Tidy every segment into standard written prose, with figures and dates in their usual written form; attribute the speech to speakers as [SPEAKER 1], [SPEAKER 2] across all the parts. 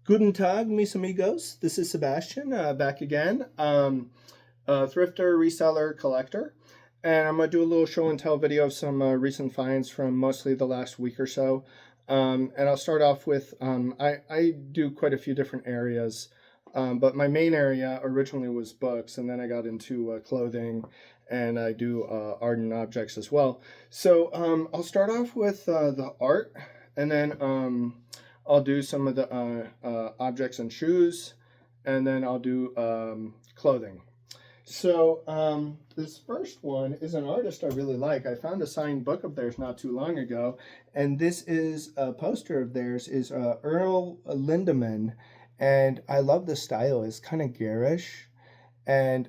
[SPEAKER 1] Guten Tag, mis amigos. This is Sebastian, back again. A thrifter, reseller, collector. And I'm going to do a little show and tell video of some recent finds from mostly the last week or so. And I'll start off with, I do quite a few different areas. But my main area originally was books, and then I got into clothing, and I do art and objects as well. So I'll start off with the art, and then I'll do some of the objects and shoes, and then I'll do clothing. So this first one is an artist I really like. I found a signed book of theirs not too long ago, and this is a poster of theirs, is Earl Lindemann, and I love the style. It's kind of garish, and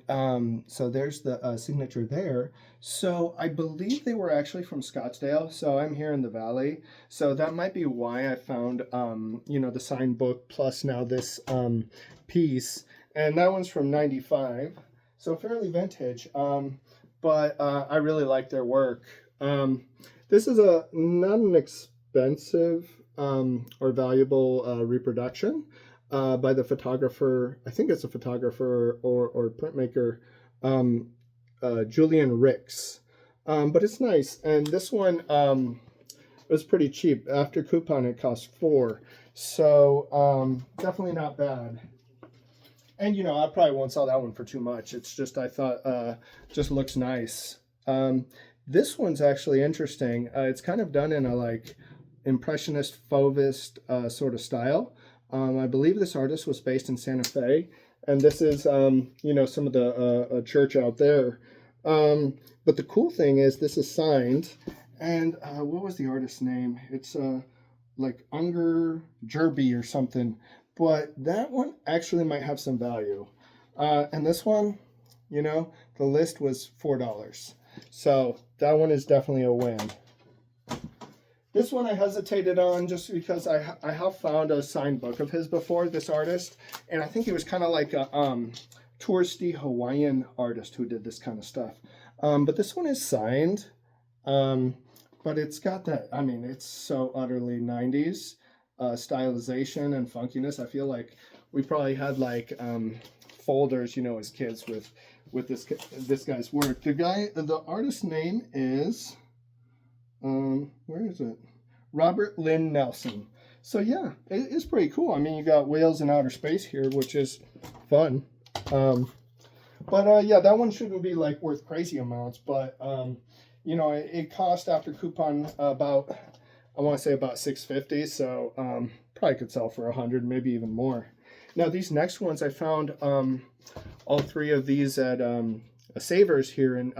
[SPEAKER 1] so there's the signature there. So I believe they were actually from Scottsdale. So I'm here in the Valley. So that might be why I found, the signed book plus now this piece. And that one's from 95. So fairly vintage. But I really like their work. This is not an expensive or valuable reproduction. By the photographer, I think it's a photographer or printmaker, Julian Ricks. But it's nice. And this one was pretty cheap. After coupon, it cost $4. So definitely not bad. And, I probably won't sell that one for too much. It's just, I thought, just looks nice. This one's actually interesting. It's kind of done in a, impressionist, fauvist sort of style. I believe this artist was based in Santa Fe, and this is, some of the church out there. But the cool thing is this is signed, and what was the artist's name? It's like Unger Jerby or something, but that one actually might have some value. And this one, the list was $4. So that one is definitely a win. This one I hesitated on just because I have found a signed book of his before, this artist, and I think he was kind of like a touristy Hawaiian artist who did this kind of stuff. But this one is signed, but it's got that, it's so utterly 90s stylization and funkiness. I feel like we probably had folders, as kids with this guy's work. The artist's name is... where is it? Robert Lynn Nelson. So yeah, it's pretty cool. You got whales in outer space here, which is fun. But yeah, that one shouldn't be worth crazy amounts, but it cost after coupon about, I want to say about $6.50. So probably could sell for $100, maybe even more. Now these next ones I found all three of these at Savers here, and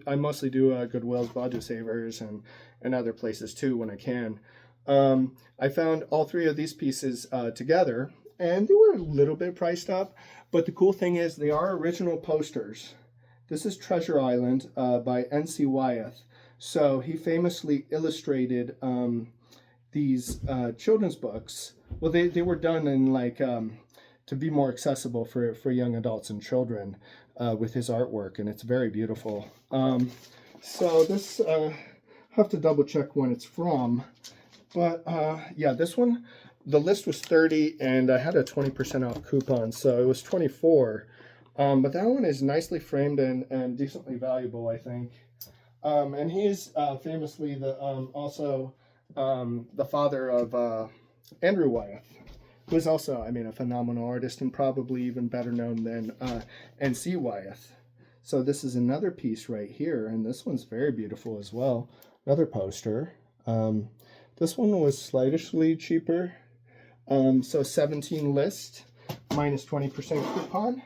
[SPEAKER 1] I mostly do Goodwill's, but I'll do Savers and other places too when I can. I found all three of these pieces together, and they were a little bit priced up, but the cool thing is they are original posters. This is Treasure Island by N.C. Wyeth. So he famously illustrated these children's books. Well, they were done in to be more accessible for young adults and children with his artwork, and it's very beautiful. So this, have to double check when it's from, but yeah, this one, the list was $30, and I had a 20% off coupon, so it was $24. But that one is nicely framed and decently valuable, I think. And he's famously also the father of Andrew Wyeth, who is also, a phenomenal artist and probably even better known than N.C. Wyeth. So this is another piece right here, and this one's very beautiful as well. Another poster. This one was slightly cheaper. So 17 list, minus 20% coupon.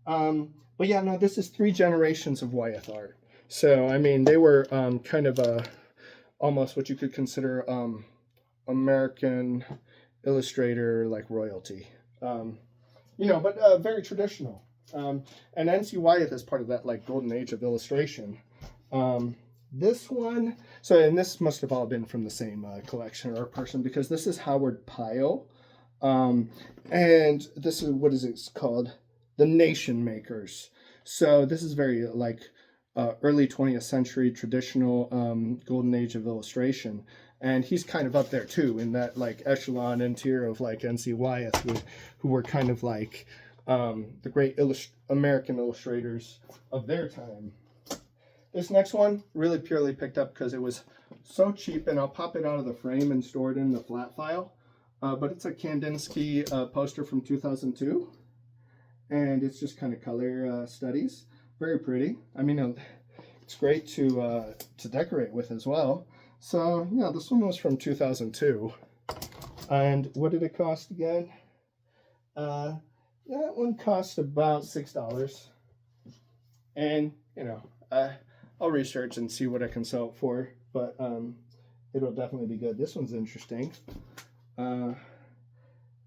[SPEAKER 1] But yeah, no, this is 3 generations of Wyeth art. So, they were kind of almost what you could consider American illustrator royalty, but very traditional. And N.C. Wyeth is part of that golden age of illustration. This one, and this must have all been from the same collection or person, because this is Howard Pyle, and this is, what is it called? The Nation Makers. So this is very early 20th century traditional golden age of illustration. And he's kind of up there too in that like echelon and tier of like NC Wyeth, who were kind of like the great American illustrators of their time. This next one really purely picked up because it was so cheap, and I'll pop it out of the frame and store it in the flat file. But it's a Kandinsky poster from 2002, and it's just kind of color studies. Very pretty. I mean, it's great to decorate with as well. So yeah, this one was from 2002. And what did it cost again? That one cost about $6. And you know, I'll research and see what I can sell it for, but it'll definitely be good. This one's interesting.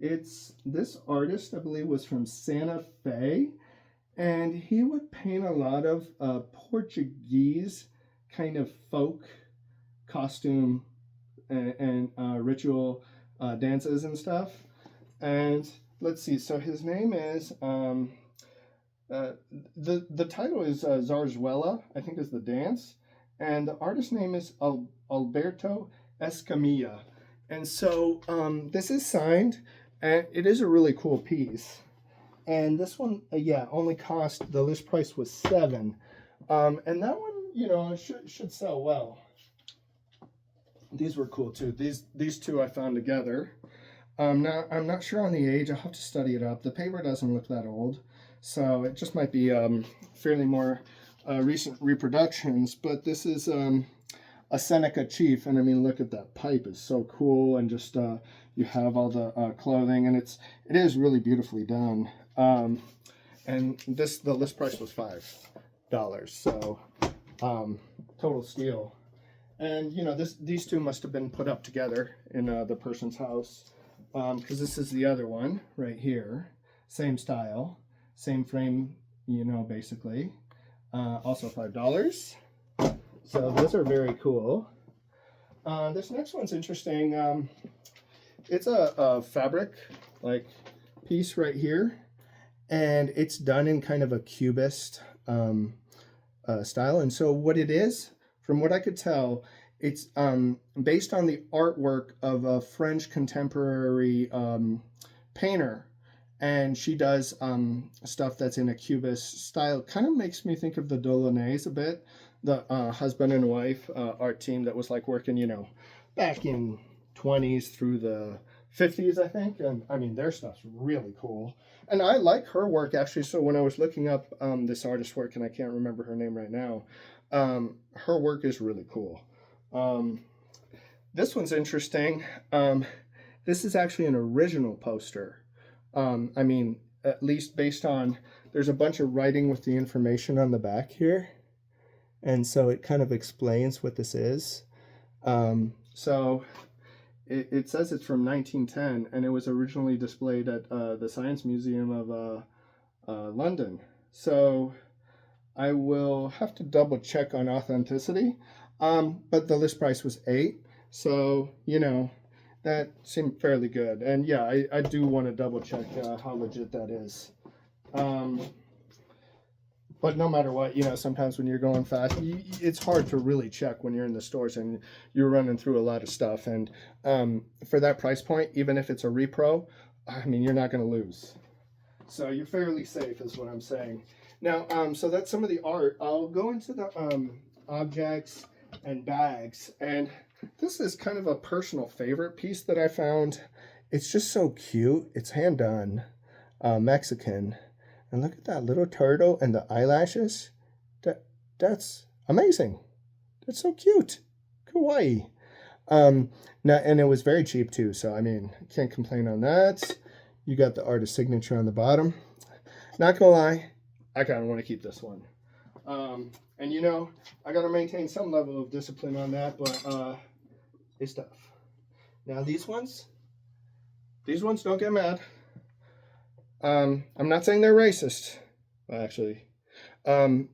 [SPEAKER 1] It's this artist, I believe, was from Santa Fe, and he would paint a lot of Portuguese kind of folk costume and ritual dances and stuff. And let's see, so his name is the title is Zarzuela, I think is the dance, and the artist name is Alberto Escamilla. And so this is signed, and it is a really cool piece. And this one, yeah, only cost, the list price was $7. And that one, you know, should sell well. These were cool too. These two I found together. Now I'm not sure on the age. I'll have to study it up. The paper doesn't look that old, so it just might be fairly more recent reproductions. But this is a Seneca Chief, and I mean, look at that pipe, is so cool, and just you have all the clothing, and it is really beautifully done. And the list price was $5, so total steal. And you know, these two must have been put up together in the person's house, because this is the other one right here, same style, same frame, you know, basically. Also $5. So those are very cool. This next one's interesting. It's a fabric like piece right here, and it's done in kind of a cubist style. And so what it is, from what I could tell, it's based on the artwork of a French contemporary painter, and she does stuff that's in a cubist style. Kind of makes me think of the Delaunay's a bit, the husband and wife art team that was like working, you know, back in 20s through the 50s, I think. And I mean, their stuff's really cool. And I like her work, actually. So when I was looking up this artist's work, and I can't remember her name right now, her work is really cool. This one's interesting. This is actually an original poster. I mean, at least based on, there's a bunch of writing with the information on the back here. And so it kind of explains what this is. So it says it's from 1910, and it was originally displayed at the Science Museum of London. So I will have to double check on authenticity, but the list price was $8. So, you know, that seemed fairly good. And yeah, I do want to double check how legit that is. But no matter what, you know, sometimes when you're going fast, it's hard to really check when you're in the stores and you're running through a lot of stuff. And for that price point, even if it's a repro, I mean, you're not going to lose. So you're fairly safe is what I'm saying. Now, so that's some of the art. I'll go into the objects and bags. And this is kind of a personal favorite piece that I found. It's just so cute. It's hand done, Mexican. And look at that little turtle and the eyelashes. That's amazing. That's so cute. Kawaii. Now, and it was very cheap too. So, I mean, can't complain on that. You got the artist signature on the bottom. Not gonna lie, I kind of want to keep this one. And you know, I got to maintain some level of discipline on that, but it's tough. Now these ones don't get mad. I'm not saying they're racist, actually. I'll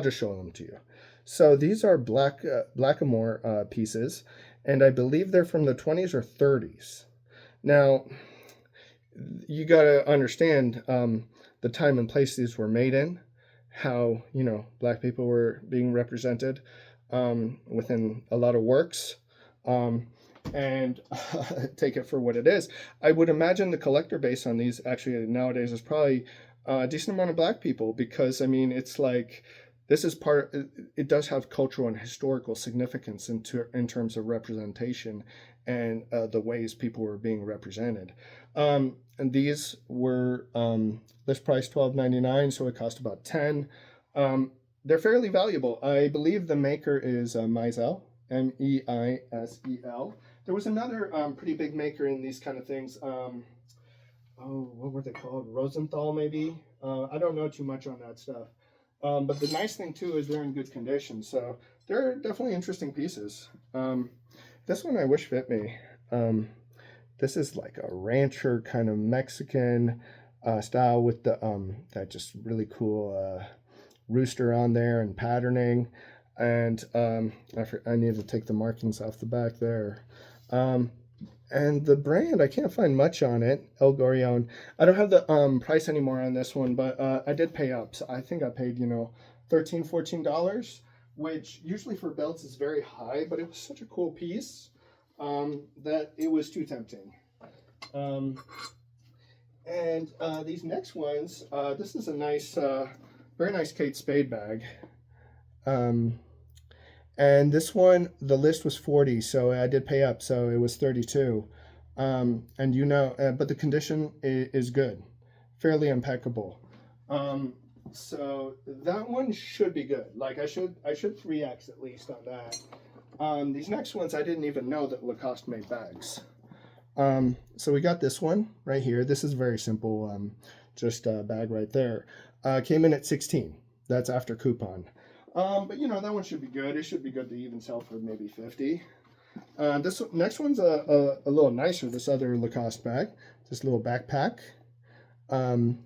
[SPEAKER 1] just show them to you. So these are Blackamoor pieces, and I believe they're from the 20s or 30s. Now, you got to understand the time and place these were made in, how, you know, black people were being represented. within a lot of works. And take it for what it is. I would imagine the collector base on these actually nowadays is probably a decent amount of Black people, because I mean it's like this is part. It does have cultural and historical significance in terms of representation and the ways people were being represented. And these were list price $12.99, so it cost about 10. They're fairly valuable. I believe the maker is Meisel, Meisel. There was another pretty big maker in these kind of things. What were they called? Rosenthal, maybe? I don't know too much on that stuff. But the nice thing, too, is they're in good condition. So they're definitely interesting pieces. This one I wish fit me. This is like a rancher kind of Mexican style with the that just really cool rooster on there and patterning. And I need to take the markings off the back there. And the brand, I can't find much on it. El Gorrion. I don't have the price anymore on this one, but I did pay up. So I think I paid, $13, $14, which usually for belts is very high, but it was such a cool piece that it was too tempting. And these next ones, this is a nice, very nice Kate Spade bag. And this one, the list was 40, so I did pay up, so it was 32. And but the condition is good, fairly impeccable. So that one should be good. Like I should 3x at least on that. These next ones, I didn't even know that Lacoste made bags. So we got this one right here. This is very simple, just a bag right there. Came in at 16. That's after coupon. But that one should be good. It should be good to even sell for maybe 50. This next one's a little nicer. This other Lacoste bag, this little backpack. And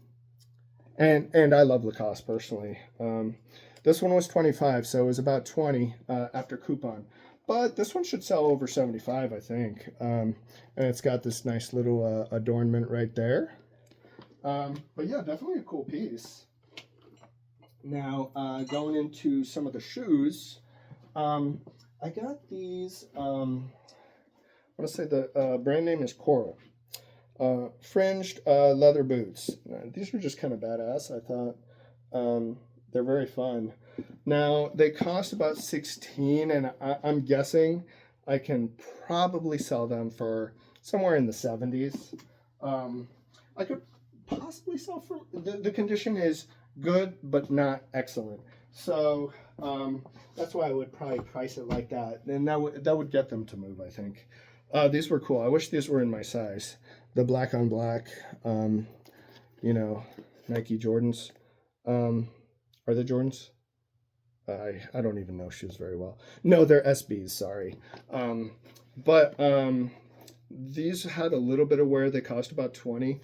[SPEAKER 1] I love Lacoste personally. This one was 25, so it was about 20 after coupon. But this one should sell over 75, I think. And it's got this nice little adornment right there. But yeah, definitely a cool piece. Now, going into some of the shoes, I got these, I want to say the brand name is Coral. Fringed leather boots. These were just kind of badass, I thought. They're very fun. Now, they cost about 16, and I'm guessing I can probably sell them for somewhere in the 70s. I could possibly sell for, the condition is good, but not excellent. So that's why I would probably price it like that. And that would get them to move, I think. These were cool. I wish these were in my size. The black on black, Nike Jordans. Are they Jordans? I don't even know shoes very well. No, they're SBs, sorry. But these had a little bit of wear. They cost about 20.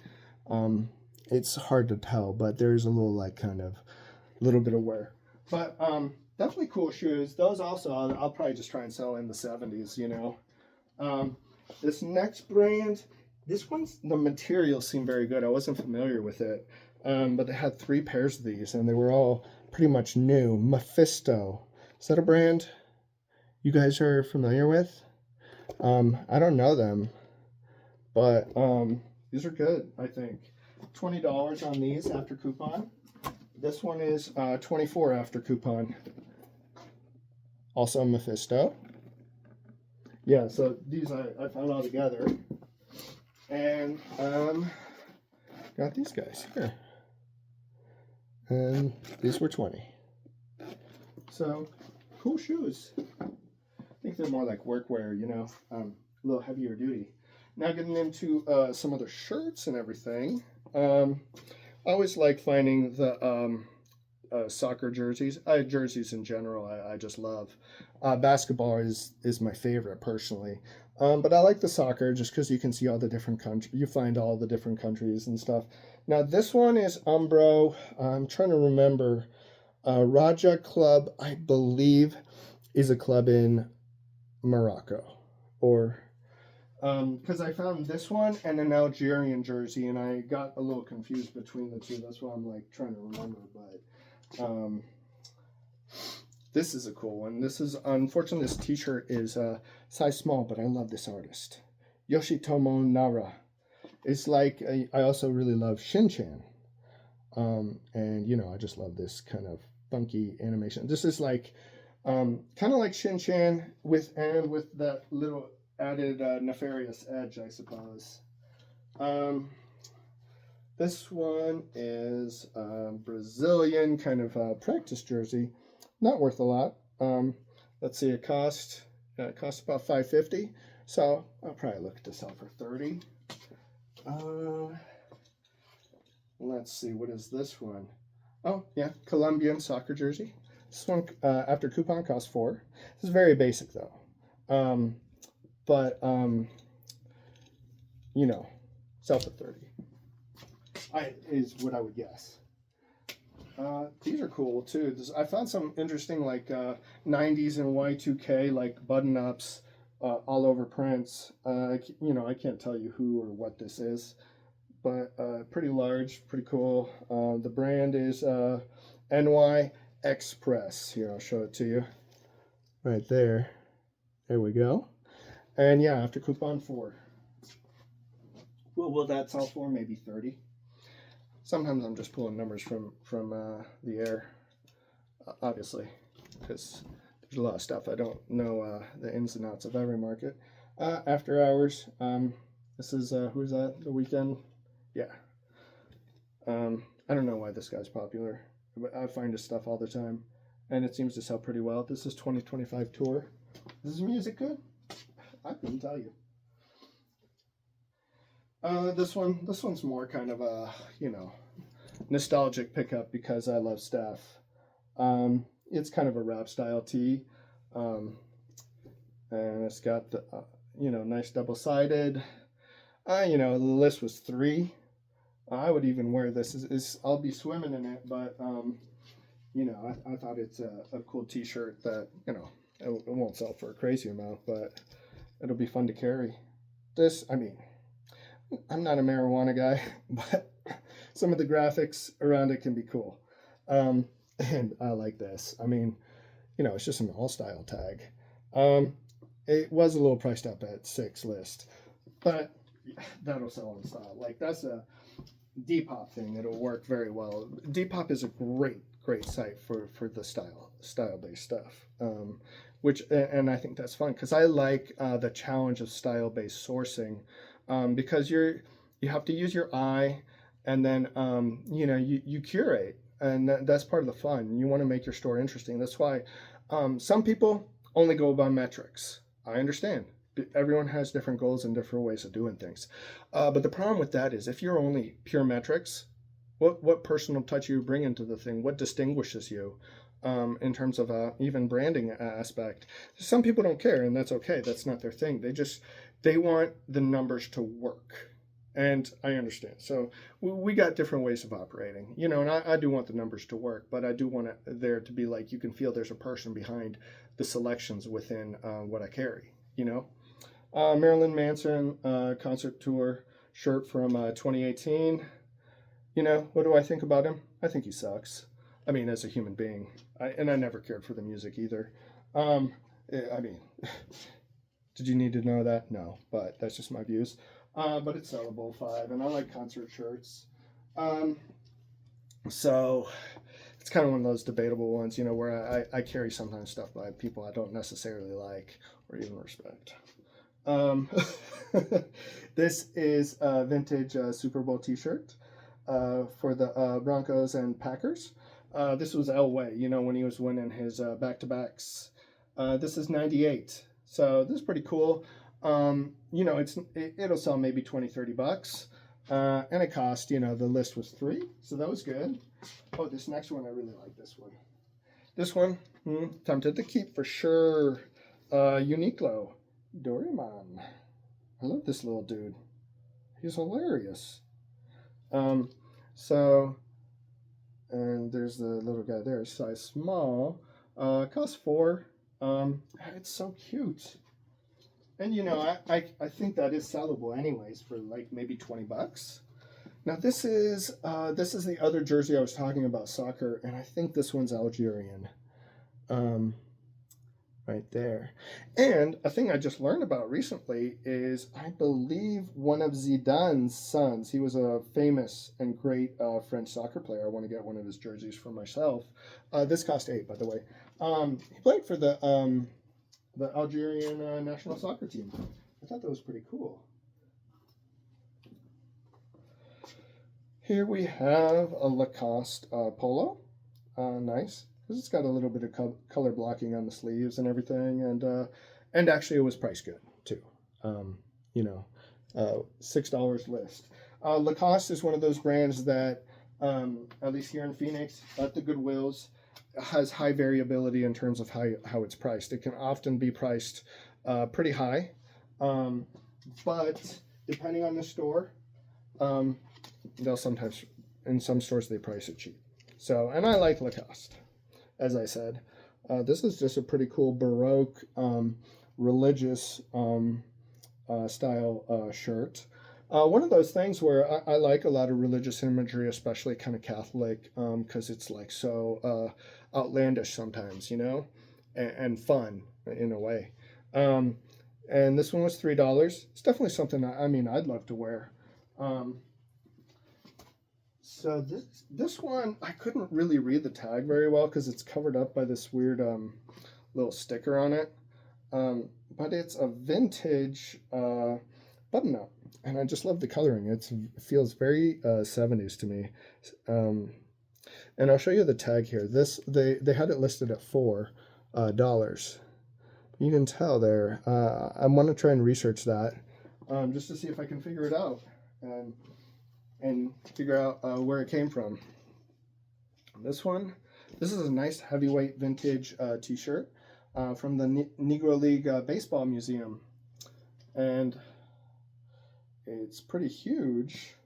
[SPEAKER 1] It's hard to tell, but there's a little little bit of wear. But definitely cool shoes. Those also, I'll probably just try and sell in the 70s, This next brand, the materials seem very good. I wasn't familiar with it, but they had 3 pairs of these, and they were all pretty much new. Mephisto. Is that a brand you guys are familiar with? I don't know them, but these are good, I think. $20 on these after coupon. This one is 24 after coupon. Also Mephisto. Yeah, so these I found all together. And got these guys here. And these were 20. So, cool shoes. I think they're more like workwear, a little heavier duty. Now getting into some other shirts and everything. I always like finding the soccer jerseys. Jerseys in general, I just love. Basketball is my favorite personally. But I like the soccer just because you can see all the different countries. You find all the different countries and stuff. Now this one is Umbro. I'm trying to remember. Raja Club, I believe, is a club in Morocco. Or because I found this one and an Algerian jersey, and I got a little confused between the two. That's why I'm trying to remember. But This is a cool one. This is, unfortunately, this t-shirt is size small, but I love this artist. Yoshitomo Nara. It's like, I also really love Shin-chan. And, you know, I just love this kind of funky animation. This is like, kind of like Shin-chan with that little added nefarious edge, I suppose. This one is Brazilian kind of practice jersey. Not worth a lot. Let's see, it cost about $5.50. So I'll probably look to sell for $30. Let's see, what is this one? Oh yeah, Colombian soccer jersey. This one after coupon costs $4. This is very basic though. You know, sell for $30. Is what I would guess. These are cool too. I found some interesting like 90s and Y2K like button-ups, all over prints. You know, I can't tell you who or what this is, but pretty large, pretty cool. The brand is NY Express. Here, I'll show it to you. Right there. There we go. And yeah, after coupon $4. What will that sell for? Maybe $30. Sometimes I'm just pulling numbers from the air, obviously, because there's a lot of stuff I don't know the ins and outs of every market. After hours. This is who's that? The Weekend. Yeah. I don't know why this guy's popular, but I find his stuff all the time, and it seems to sell pretty well. This is 2025 tour. Is his music good? I couldn't tell you. This one's more kind of a, you know, nostalgic pickup because I love Steph. It's kind of a rap style tee, and it's got the, you know, nice double-sided. You know, the list was $3. I would even wear this. I'll be swimming in it, but you know, I thought it's a cool T-shirt that, you know, it won't sell for a crazy amount, but it'll be fun to carry. This, I mean, I'm not a marijuana guy, but some of the graphics around it can be cool. And I like this. I mean, you know, it's just an all-style tag. It was a little priced up at $6 list, but that'll sell in style. Like, that's a Depop thing. It'll work very well. Depop is a great site for the style-based stuff. And I think that's fun because I like the challenge of style-based sourcing. Because you have to use your eye, and then you know, you curate, and that's part of the fun. You want to make your store interesting. That's why some people only go by metrics. I understand. Everyone has different goals and different ways of doing things. But the problem with that is if you're only pure metrics, what personal touch you bring into the thing? What distinguishes you? In terms of even branding aspect. Some people don't care, and that's okay. That's not their thing. They want the numbers to work, and I understand. So we got different ways of operating, you know, and I do want the numbers to work, but I do want there to be like, you can feel there's a person behind the selections within what I carry, you know. Marilyn Manson concert tour shirt from 2018. You know, what do I think about him? I think he sucks. I mean, as a human being, I never cared for the music either. I mean, did you need to know that? No, but that's just my views. But it's sellable, $5, and I like concert shirts. So it's kind of one of those debatable ones, you know, where I carry sometimes stuff by people I don't necessarily like or even respect. This is a vintage Super Bowl t-shirt for the Broncos and Packers. This was Elway, you know, when he was winning his back-to-backs. This is 98, so this is pretty cool. You know, it'll sell maybe $20-30, and it cost, you know, the list was $3, so that was good. Oh, this next one, I really like this one. This one, tempted to keep for sure. Uniqlo, Doraemon. I love this little dude. He's hilarious. So, and there's the little guy there, size small. Costs $4. It's so cute. And you know, I think that is sellable anyways for like maybe $20. Now this is the other jersey I was talking about, soccer, and I think this one's Algerian. right there. And a thing I just learned about recently is I believe one of Zidane's sons, he was a famous and great French soccer player. I want to get one of his jerseys for myself. This cost $8, by the way. He played for the Algerian national soccer team. I thought that was pretty cool. Here we have a Lacoste polo. Nice. It's got a little bit of color blocking on the sleeves and everything, and actually it was priced good too. $6 list. Lacoste is one of those brands that, at least here in Phoenix, at the Goodwills, has high variability in terms of how it's priced. It can often be priced pretty high, but depending on the store, they'll sometimes, in some stores, they price it cheap. So, and I like Lacoste. As I said, this is just a pretty cool Baroque religious style shirt. One of those things where I like a lot of religious imagery, especially kind of Catholic, because it's like so outlandish sometimes, and fun in a way. And this one was $3. It's definitely something I'd love to wear. So this one, I couldn't really read the tag very well because it's covered up by this weird little sticker on it. But it's a vintage button-up, and I just love the coloring. It feels very 70s to me. And I'll show you the tag here. They had it listed at $4. You can tell there. I want to try and research that just to see if I can figure it out. And figure out where it came from. This is a nice heavyweight vintage t-shirt from the Negro League Baseball Museum. And it's pretty huge.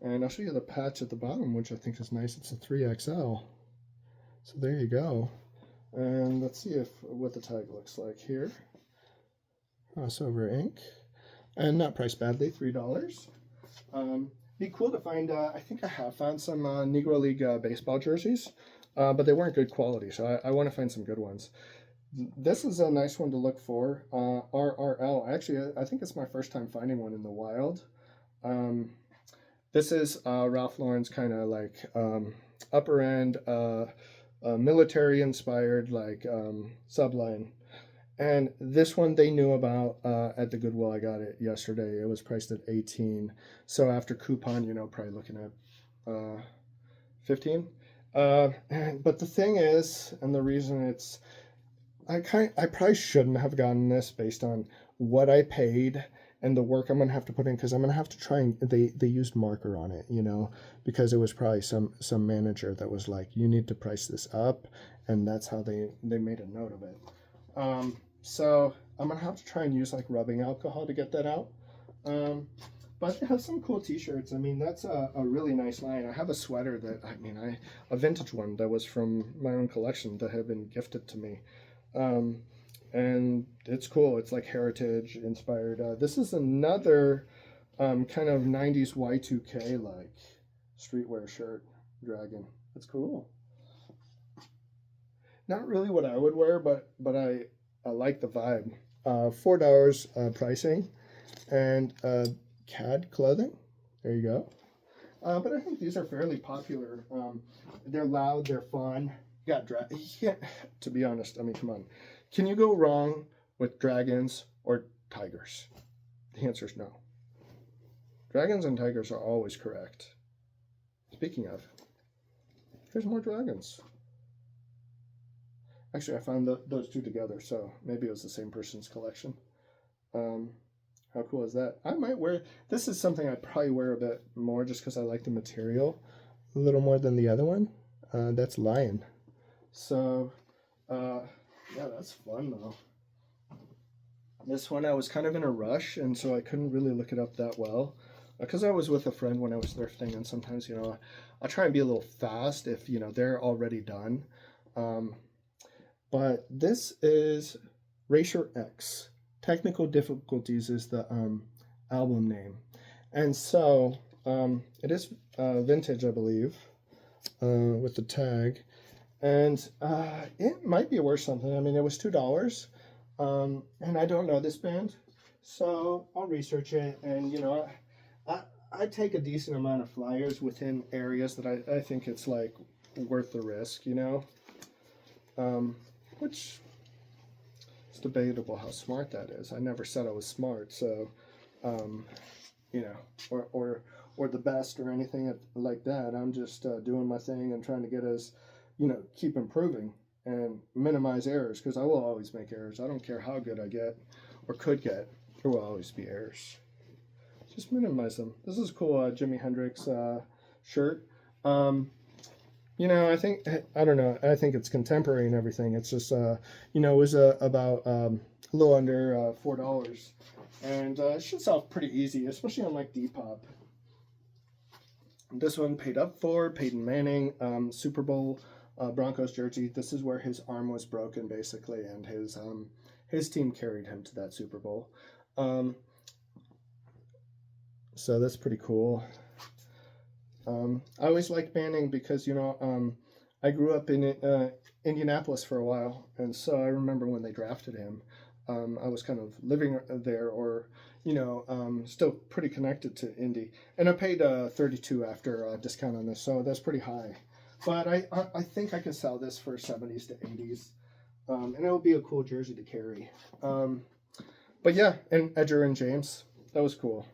[SPEAKER 1] And I'll show you the patch at the bottom, which I think is nice. It's a 3XL. So there you go. And let's see what the tag looks like here. Crossover ink. And not priced badly, $3. Be cool to find, I think I have found some Negro League baseball jerseys, but they weren't good quality, so I want to find some good ones. This is a nice one to look for, RRL. Actually, I think it's my first time finding one in the wild. This is Ralph Lauren's kind of like upper end, military-inspired like subline. And this one they knew about at the Goodwill. I got it yesterday. It was priced at $18. So after coupon, probably looking at $15. But the thing is, and the reason I probably shouldn't have gotten this based on what I paid and the work I'm gonna have to put in, because I'm gonna have to try and they used marker on it, because it was probably some manager that was like, you need to price this up, and that's how they made a note of it. So I'm gonna have to try and use like rubbing alcohol to get that out. But they have some cool t-shirts. That's a really nice line. I have a sweater that, a vintage one that was from my own collection that had been gifted to me. And it's cool. It's like heritage inspired. This is another kind of 90s Y2K like streetwear shirt, dragon. It's cool. Not really what I would wear, but I like the vibe. $4 pricing, and CAD clothing. There you go. But I think these are fairly popular. They're loud, they're fun. You can't, to be honest, come on. Can you go wrong with dragons or tigers? The answer is no. Dragons and tigers are always correct. Speaking of, here's more dragons. Actually, I found those two together, so maybe it was the same person's collection. How cool is that? I might wear, this is something I'd probably wear a bit more just because I like the material a little more than the other one. That's lion. So, yeah, that's fun though. This one I was kind of in a rush, and so I couldn't really look it up that well. Because I was with a friend when I was thrifting, and sometimes, I'll try and be a little fast if, they're already done. But this is Racer X. Technical Difficulties is the album name. And so it is vintage, I believe, with the tag. And it might be worth something. I mean, it was $2, and I don't know this band, so I'll research it. And I I take a decent amount of flyers within areas that I think it's like worth the risk, which it's debatable how smart that is. I never said I was smart, so um, you know, or the best or anything like that. I'm just doing my thing and trying to get us, keep improving and minimize errors because I will always make errors. I don't care how good I get or could get. There will always be errors. Just minimize them. This is a cool Jimi Hendrix shirt. I think I don't know. I think it's contemporary and everything. It's just it was about a little under $4, and it should sell pretty easy, especially on like Depop. This one paid up for Peyton Manning, Super Bowl Broncos jersey. This is where his arm was broken basically, and his team carried him to that Super Bowl. So that's pretty cool. I always liked Manning because I grew up in Indianapolis for a while, and so I remember when they drafted him. I was kind of living there, or still pretty connected to Indy, and I paid $32 after a discount on this, so that's pretty high. But I think I can sell this for $70s to $80s, and it will be a cool jersey to carry. But yeah, and Edger and James, that was cool.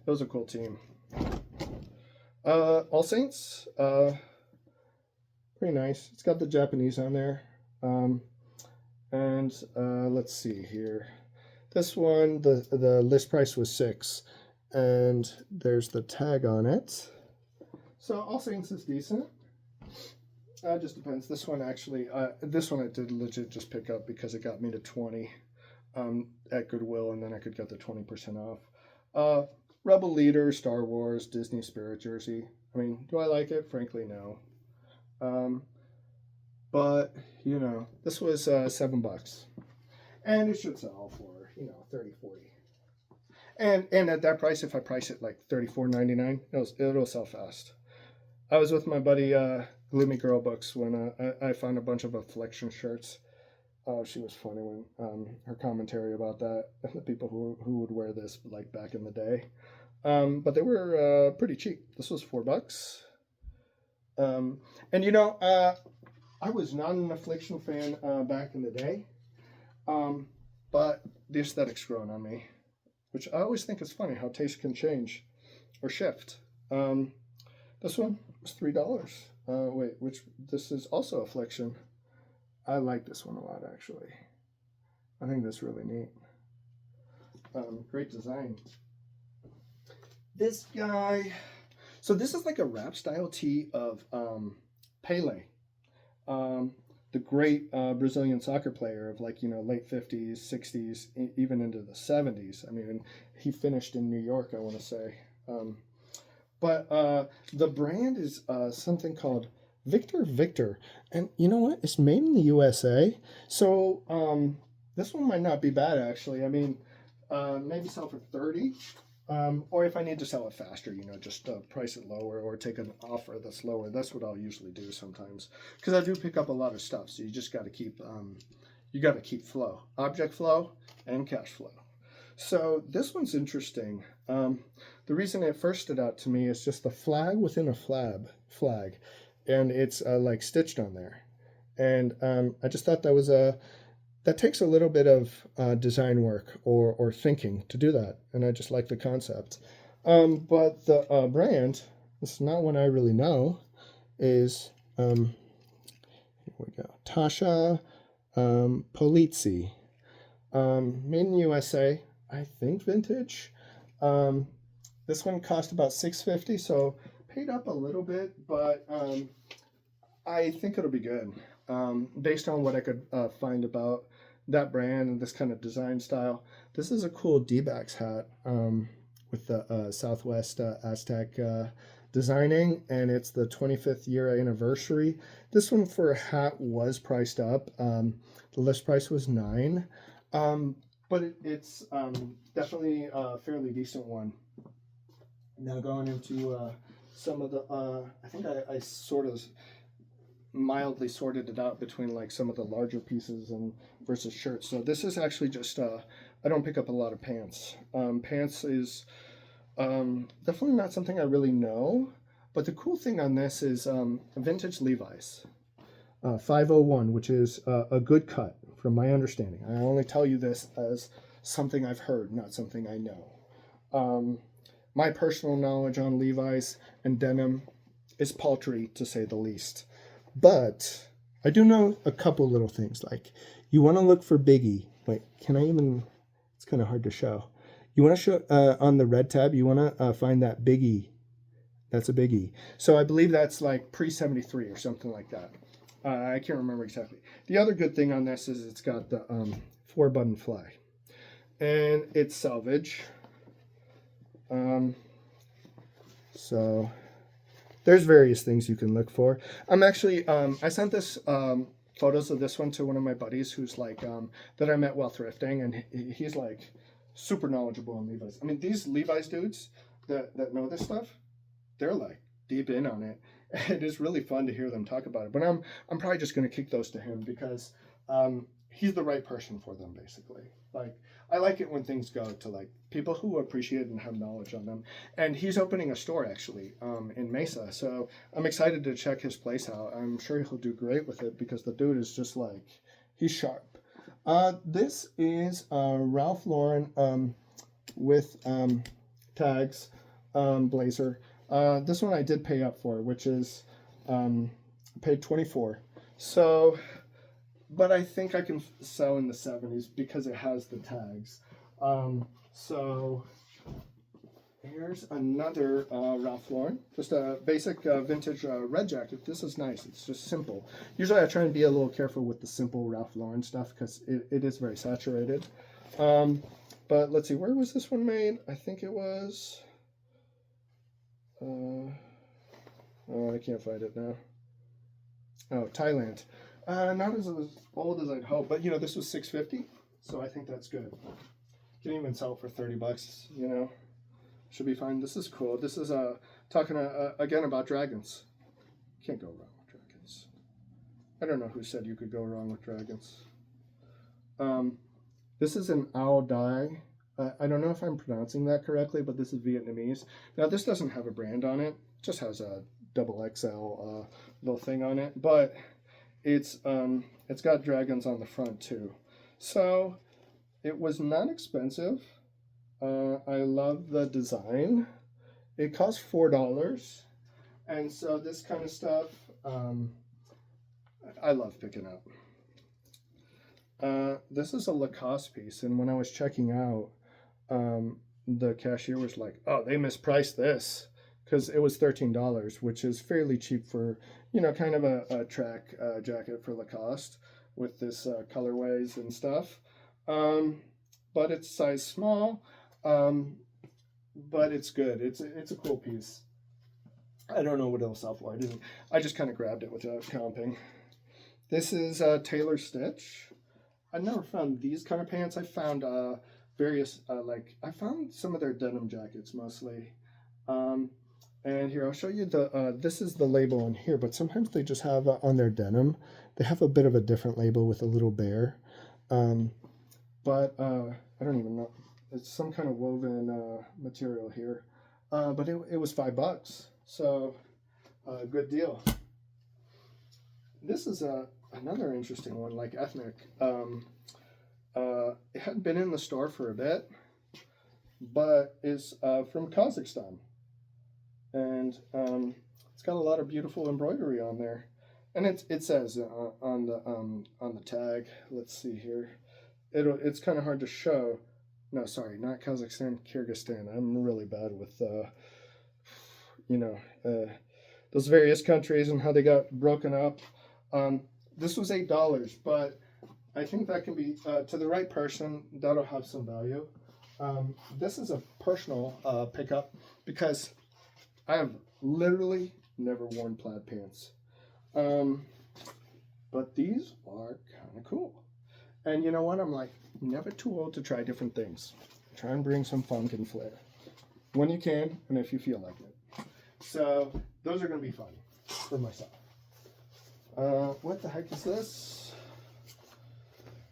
[SPEAKER 1] That was a cool team. All Saints, pretty nice. It's got the Japanese on there. And let's see here. This one, the list price was $6, and there's the tag on it. So All Saints is decent. It just depends. This one actually, this one I did legit just pick up because it got me to 20 at Goodwill, and then I could get the 20% off. Rebel Leader, Star Wars, Disney Spirit jersey. I mean, do I like it? Frankly, no. But this was $7, and it should sell for 30, 40. And at that price, if I price it like $34.99, it'll sell fast. I was with my buddy Gloomy Girl Books when I found a bunch of Affliction shirts. Oh, she was funny when her commentary about that, the people who would wear this like back in the day. But they were pretty cheap. This was $4. And I was not an Affliction fan back in the day, but the aesthetic's grown on me, which I always think is funny how taste can change or shift. This one was $3. This is also Affliction. I like this one a lot, actually. I think that's really neat. Great design. This guy, so this is like a wrap style tee of Pele, the great Brazilian soccer player of like late 50s, 60s, even into the 70s. I mean, he finished in New York, I want to say. But the brand is something called Victor, and you know what? It's made in the USA, so this one might not be bad actually. I mean, maybe sell for 30. Or if I need to sell it faster, just price it lower or take an offer that's lower. That's what I'll usually do sometimes, because I do pick up a lot of stuff. So you just got to keep, flow, object flow, and cash flow. So this one's interesting. The reason it first stood out to me is just the flag within a flag, and it's like stitched on there. And I just thought that takes a little bit of design work or thinking to do that, and I just like the concept. But the brand, it's not one I really know, is here we go, Tasha Polizzi, made in the USA, I think vintage. This one cost about $6.50, so paid up a little bit, but I think it'll be good. Based on what I could find about that brand and this kind of design style. This is a cool D-backs hat with the Southwest Aztec designing, and it's the 25th year anniversary. This one for a hat was priced up. The list price was $9, but it's definitely a fairly decent one. Now going into some of the, I think I sort of mildly sorted it out between like some of the larger pieces and versus shirts. So this is actually just I don't pick up a lot of pants. Pants is definitely not something I really know, but the cool thing on this is vintage Levi's 501, which is a good cut from my understanding. I only tell you this as something I've heard, not something I know. My personal knowledge on Levi's and denim is paltry, to say the least. But I do know a couple little things. Like, you want to look for Biggie. Wait, can I even... It's kind of hard to show. You want to show on the red tab, you want to find that Biggie. That's a Biggie. So I believe that's like pre-73 or something like that. I can't remember exactly. The other good thing on this is it's got the 4-button fly. And it's salvage. So there's various things you can look for. I'm actually, I sent this photos of this one to one of my buddies who's like, that I met while thrifting, and he's like super knowledgeable on Levi's. I mean, these Levi's dudes that know this stuff, they're like deep in on it. It is really fun to hear them talk about it. But I'm probably just going to kick those to him because he's the right person for them, basically. Like, I like it when things go to like people who appreciate and have knowledge on them. And he's opening a store actually in Mesa, so I'm excited to check his place out. I'm sure he'll do great with it because the dude is just like, he's sharp. This is Ralph Lauren with tags blazer. This one I did pay up for, which is paid $24. So, but I think I can sell in the 70s because it has the tags. So here's another Ralph Lauren, just a basic vintage red jacket. This is nice. It's just simple. Usually I try and be a little careful with the simple Ralph Lauren stuff because it is very saturated. But let's see, where was this one made? I think it was... oh, I can't find it now. Oh, Thailand. Not as old as I'd hope, but you know, this was $6.50, so I think that's good. Can even sell it for $30, you know. Should be fine. This is cool. This is talking again about dragons. Can't go wrong with dragons. I don't know who said you could go wrong with dragons. This is an owl dye. I don't know if I'm pronouncing that correctly, but this is Vietnamese. Now, this doesn't have a brand on it. It just has a XXL little thing on it, but it's got dragons on the front too. So it was not expensive. I love the design. It cost $4, and so this kind of stuff I love picking up. This is a Lacoste piece, and when I was checking out, the cashier was like, "Oh, they mispriced this," because it was $13, which is fairly cheap for, you know, kind of a track jacket for Lacoste with this colorways and stuff. But it's size small, but it's good. It's a cool piece. I don't know what it'll sell for. I just kind of grabbed it without comping. This is Taylor Stitch. I never found these kind of pants. I found various, I found some of their denim jackets mostly. And here, I'll show you this is the label on here, but sometimes they just have on their denim, they have a bit of a different label with a little bear. But I don't even know. It's some kind of woven material here. But it was $5. So, good deal. This is another interesting one, like ethnic. It hadn't been in the store for a bit, but is from Kazakhstan. And it's got a lot of beautiful embroidery on there. And it says on the tag, let's see here. It's kind of hard to show. No, sorry, not Kazakhstan, Kyrgyzstan. I'm really bad with, those various countries and how they got broken up. This was $8, but I think that can be, to the right person, that'll have some value. This is a personal pickup because I have literally never worn plaid pants. But these are kind of cool. And you know what? I'm like, never too old to try different things. Try and bring some funk and flair when you can and if you feel like it. So those are going to be fun for myself. What the heck is this?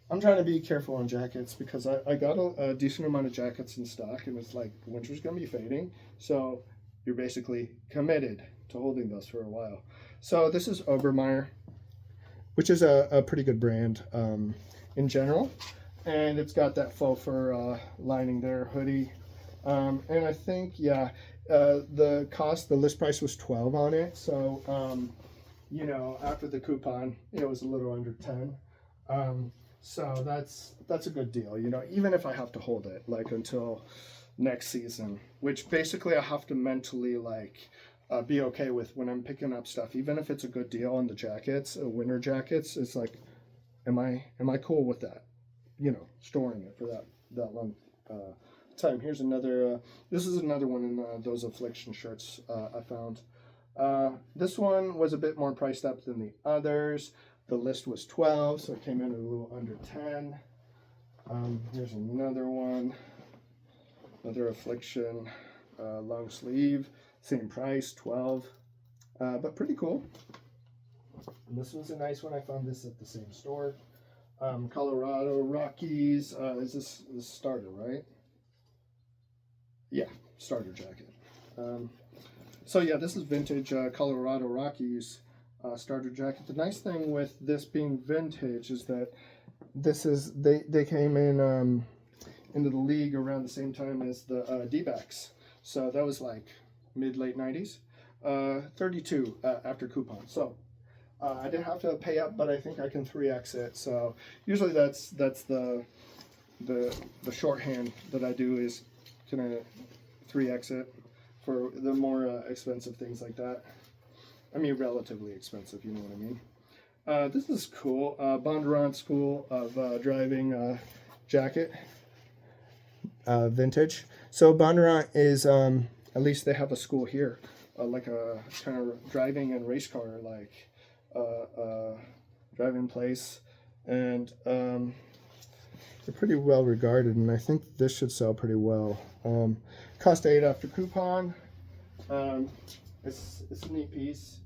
[SPEAKER 1] I'm trying to be careful on jackets because I got a decent amount of jackets in stock, and it's like winter's gonna be fading, so you're basically committed to holding those for a while. So this is Obermeyer, which is a pretty good brand in general, and it's got that faux fur lining there, hoodie, and I think the list price was 12 on it, so you know, after the coupon it was a little under 10. So that's a good deal, you know, even if I have to hold it like until next season, which basically I have to mentally like be okay with when I'm picking up stuff, even if it's a good deal on the jackets, winter jackets. It's like, am I cool with that? You know, storing it for that long time. Here's another. This is another one in those affliction shirts I found. This one was a bit more priced up than the others. The list was 12, so it came in a little under 10. Here's another one, another affliction, long sleeve, same price, 12, but pretty cool. And this was a nice one. I found this at the same store. Colorado Rockies. Is this starter, right? Yeah, starter jacket. So yeah, this is vintage Colorado Rockies starter jacket. The nice thing with this being vintage is that they came in into the league around the same time as the D-backs. So that was like mid-late 90s. 32 after coupon. So I didn't have to pay up, but I think I can 3x it. So usually that's the shorthand that I do is kind of 3x it for the more expensive things like that. I mean, relatively expensive, you know what I mean. This is cool. Bondurant School of Driving jacket, vintage. So Bondurant is, at least they have a school here, like a kind of driving and race car, like driving place. And they're pretty well regarded, and I think this should sell pretty well. Cost 8 after coupon. It's a neat piece.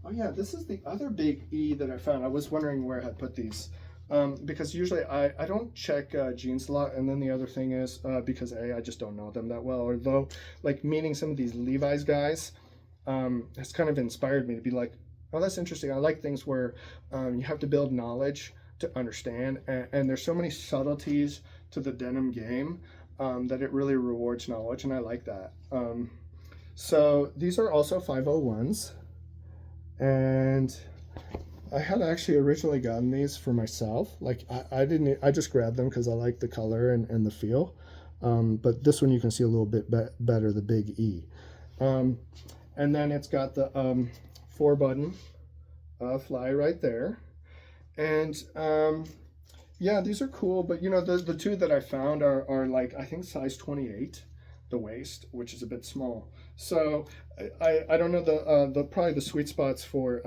[SPEAKER 1] Oh yeah, this is the other big E that I found. I was wondering where I had put these. Because usually I don't check jeans a lot, and then the other thing is because I just don't know them that well, although like meeting some of these Levi's guys has kind of inspired me to be like, oh, that's interesting. I like things where you have to build knowledge to understand, and there's so many subtleties to the denim game that it really rewards knowledge, and I like that. So these are also 501s, and I had actually originally gotten these for myself. Like I just grabbed them because I like the color and the feel. But this one you can see a little bit better, the big E. And then it's got the 4-button fly right there. And yeah, these are cool, but you know, the two that I found are like, I think size 28, the waist, which is a bit small. So I don't know, the probably the sweet spots for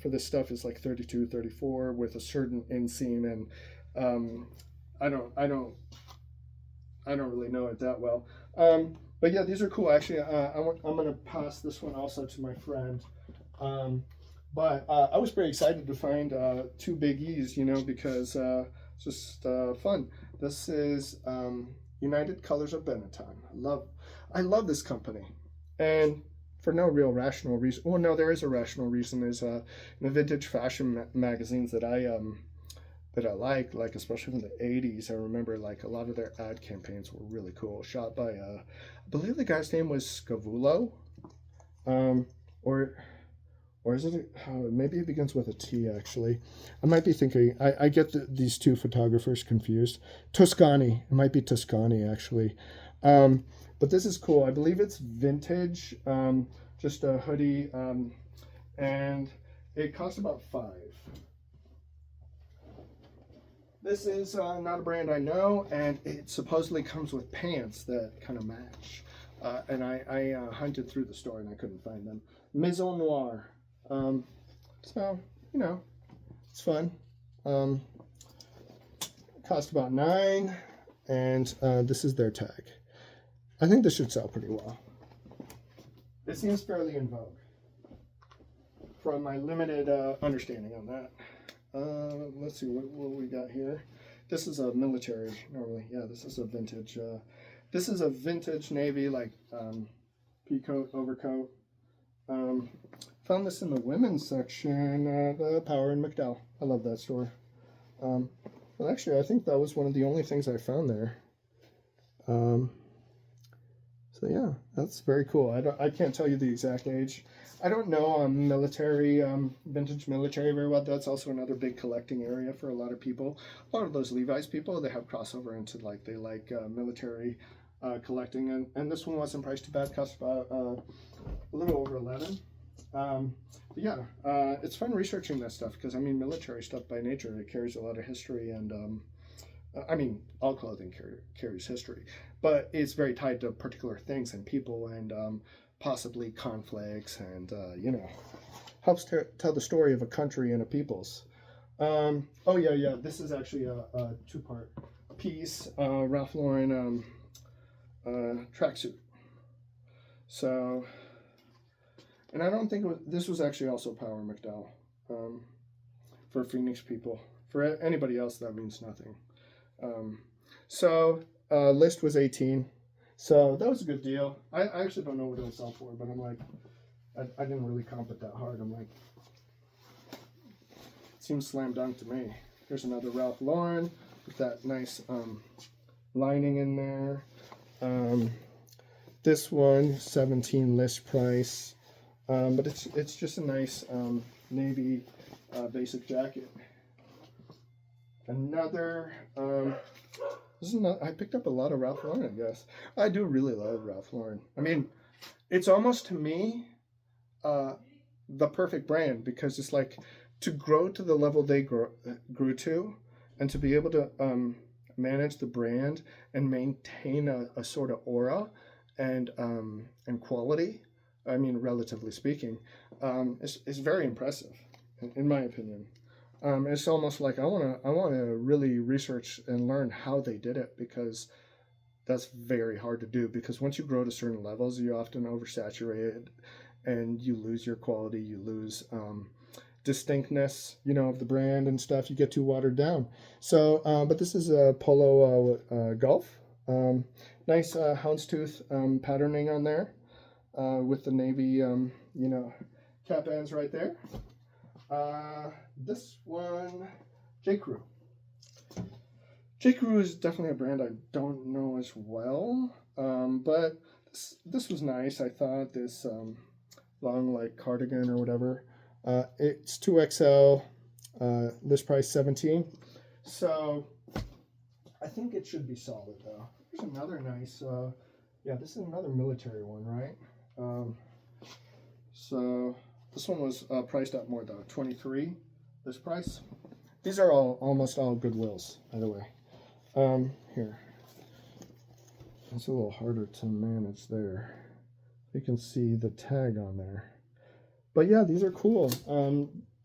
[SPEAKER 1] this stuff is like 32, 34 with a certain inseam, and I don't really know it that well. But yeah, these are cool. Actually, I'm gonna pass this one also to my friend. But I was pretty excited to find 2 big E's, you know, because it's just fun. This is United Colors of Benetton. I love this company, and for no real rational reason. Well, no, there is a rational reason. There's in the vintage fashion magazines that I like, especially from the 80s. I remember like a lot of their ad campaigns were really cool. Shot by I believe the guy's name was Scavullo, or is it maybe it begins with a T actually. I might be thinking I get these two photographers confused. Toscani, it might be Toscani actually. But this is cool. I believe it's vintage, just a hoodie, and it costs about $5. This is not a brand I know, and it supposedly comes with pants that kind of match. And I hunted through the store and I couldn't find them. Maison Noire. So, you know, it's fun. Cost about $9, and this is their tag. I think this should sell pretty well. It seems fairly in vogue. from my limited understanding on that. Let's see what we got here. This is a military normally. Yeah, this is a vintage. This is a vintage navy like pea coat, overcoat. Found this in the women's section of Power and McDowell. I love that store. Well, actually, I think that was one of the only things I found there. So yeah, that's very cool. I can't tell you the exact age. I don't know military, vintage military very well. That's also another big collecting area for a lot of people. A lot of those Levi's people, they have crossover into like, they like military collecting. And this one wasn't priced too bad, cost about a little over 11. But yeah, it's fun researching that stuff because I mean, military stuff by nature, it carries a lot of history and I mean, all clothing carries history, but it's very tied to particular things and people and possibly conflicts and, you know, helps tell the story of a country and a people's. Oh, yeah, this is actually a two-part piece, Ralph Lauren tracksuit. So, and I don't think this was actually also Power McDowell for Phoenix people. For anybody else, that means nothing. List was 18, so that was a good deal. I actually don't know what it would sell for, but I'm like, I didn't really comp it that hard. I'm like, it seems slam dunk to me. Here's another Ralph Lauren with that nice lining in there. This one 17 list price, but it's just a nice navy basic jacket. Another, I picked up a lot of Ralph Lauren, I guess. I do really love Ralph Lauren. I mean, it's almost to me the perfect brand because it's like to grow to the level they grew to and to be able to manage the brand and maintain a sort of aura and quality, I mean, relatively speaking, is very impressive, in my opinion. It's almost like I want to really research and learn how they did it because that's very hard to do because once you grow to certain levels, you often oversaturate it and you lose your quality, you lose distinctness, you know, of the brand and stuff. You get too watered down. So, but this is a Polo Golf. Nice houndstooth patterning on there with the navy, you know, cap ends right there. This one, J. Crew. J. Crew is definitely a brand I don't know as well, but this was nice. I thought this long like cardigan or whatever. It's 2XL, list price 17. So I think it should be solid though. Here's another nice, yeah, this is another military one, right? So this one was priced up more though, 23. This price. These are almost all Goodwills, by the way. Here. It's a little harder to manage there. You can see the tag on there. But yeah, these are cool.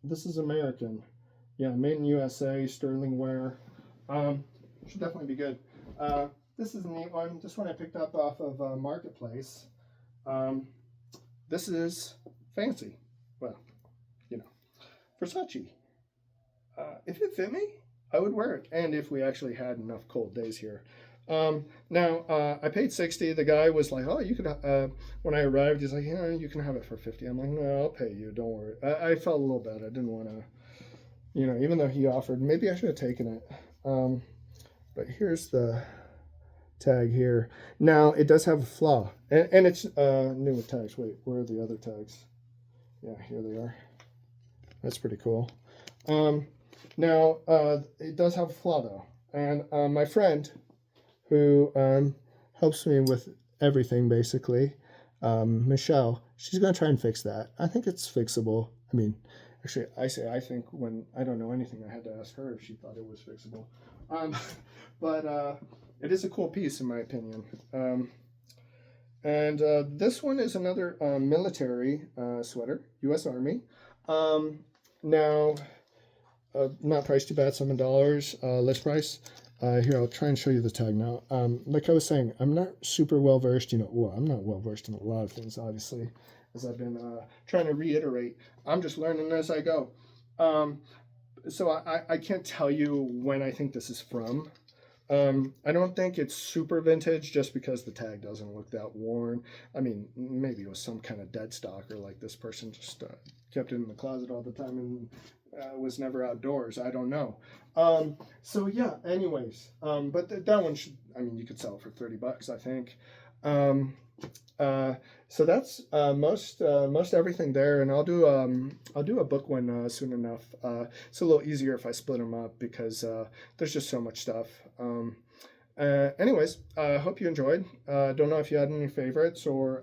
[SPEAKER 1] This is American. Yeah, made in USA, sterling wear. Should definitely be good. This is a neat one. This one I picked up off of Marketplace. This is fancy. Well, you know, Versace. If it fit me, I would wear it. And if we actually had enough cold days here. Now, I paid 60. The guy was like, oh, you could, when I arrived, he's like, yeah, you can have it for 50. I'm like, no, I'll pay you. Don't worry. I felt a little bad. I didn't want to, you know, even though he offered, maybe I should have taken it. But here's the tag here. Now, it does have a flaw. And it's new with tags. Wait, where are the other tags? Yeah, here they are. That's pretty cool. Now, it does have a flaw, though. And my friend, who helps me with everything, basically, Michelle, she's going to try and fix that. I think it's fixable. I mean, actually, I think when I don't know anything, I had to ask her if she thought it was fixable. But it is a cool piece, in my opinion. And this one is another military sweater, U.S. Army. Now, not priced too bad, $7, list price. Here, I'll try and show you the tag now. Like I was saying, I'm not super well versed. Well, I'm not well versed in a lot of things, obviously, as I've been trying to reiterate. I'm just learning as I go. Um, so I can't tell you when I think this is from. I don't think it's super vintage just because the tag doesn't look that worn. I mean, maybe it was some kind of dead stock, or like this person just kept it in the closet all the time and was never outdoors. I don't know. So yeah, anyways, but that one should, I mean, you could sell it for $30, I think. Um, so that's most everything there, and I'll do a book one soon enough. It's a little easier if I split them up because there's just so much stuff. Anyways, I hope you enjoyed. Don't know if you had any favorites, or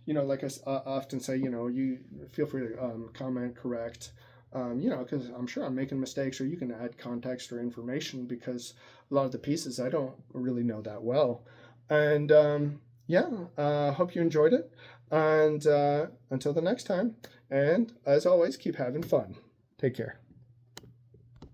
[SPEAKER 1] like I often say, you feel free to comment, correct. Because I'm sure I'm making mistakes, or you can add context or information, because a lot of the pieces I don't really know that well. And yeah, hope you enjoyed it. And until the next time, and as always, keep having fun. Take care.